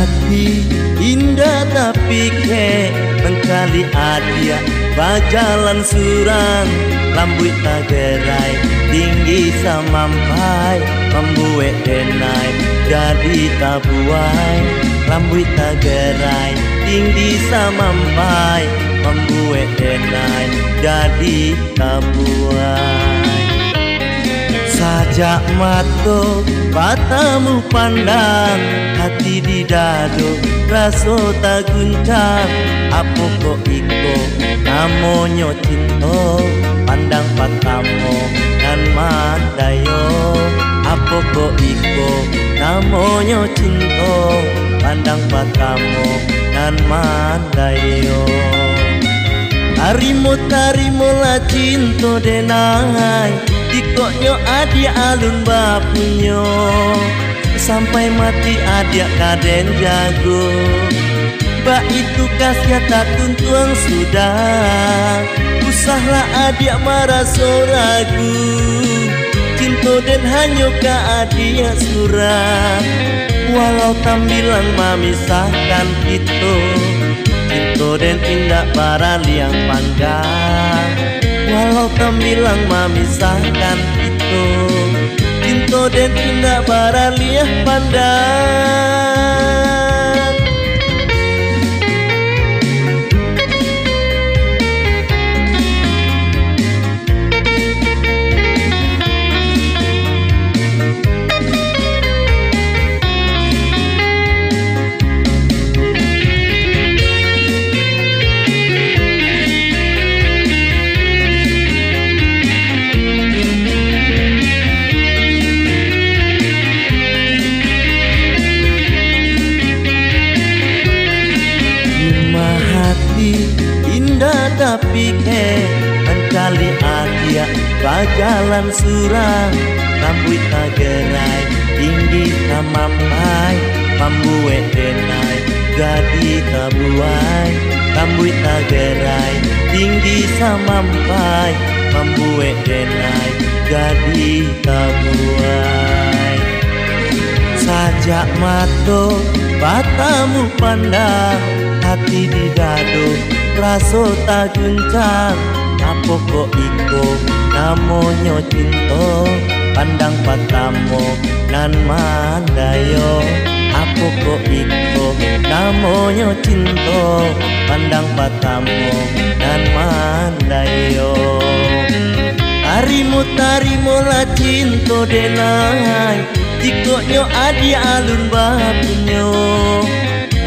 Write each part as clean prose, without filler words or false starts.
hati indah tapi ke mencari adia bajalan surang lambuit tagerai tinggi samampai membuat denai jadi tabuai lambuit tagerai tinggi samampai membuat denai jadi tabuai. Sajak mato matamu pandang hati di dado raso tak guncang apa kok iko namonyo cinta pandang patamu dan mandayo apa kok iko namonyo cinta pandang patamu dan mandayo. Tarimo tarimo la cinta denai dikoknyo adia alun bapunyo sampai mati adia kaden jago ba itu kasih takun tuang sudah usahlah adia maraso ragu cinta den hanyo ka adia surah walau tambilang memisahkan kita cinta den indah para liang pandang walau tambilang memisahkan itu cinta dan indah para liah pandang. Indah tapi ke mencari adia bajalan surang rambut tagerai tinggi samampai membuat denai jadi tabuai rambut tagerai tinggi samampai membuat denai jadi tabuai. Sajak mato matamu pandang hati di dado raso tak guncang apa kok iko namonyo cinta pandang patamu nan mandayo apa kok iko namonyo cinta pandang patamu nan mandayo. Tarimo la cinta denai dikoknyo adia alun bapunyo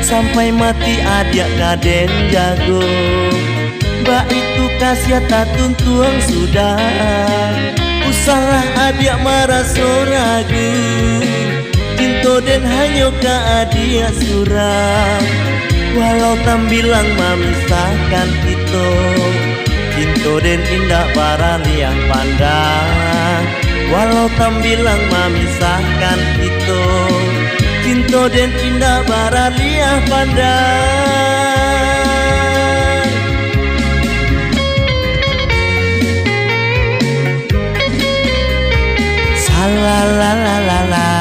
sampai mati adia kaden jago ba itu kasih tatun tuang sudah usahlah adia maraso ragu cinta den hanyo ka adia surah walau tambilang memisahkan kita cinta den indah para liang pandang walau tambilang memisahkan kita cinta dan indah bara liah pandang. Salah la la la la.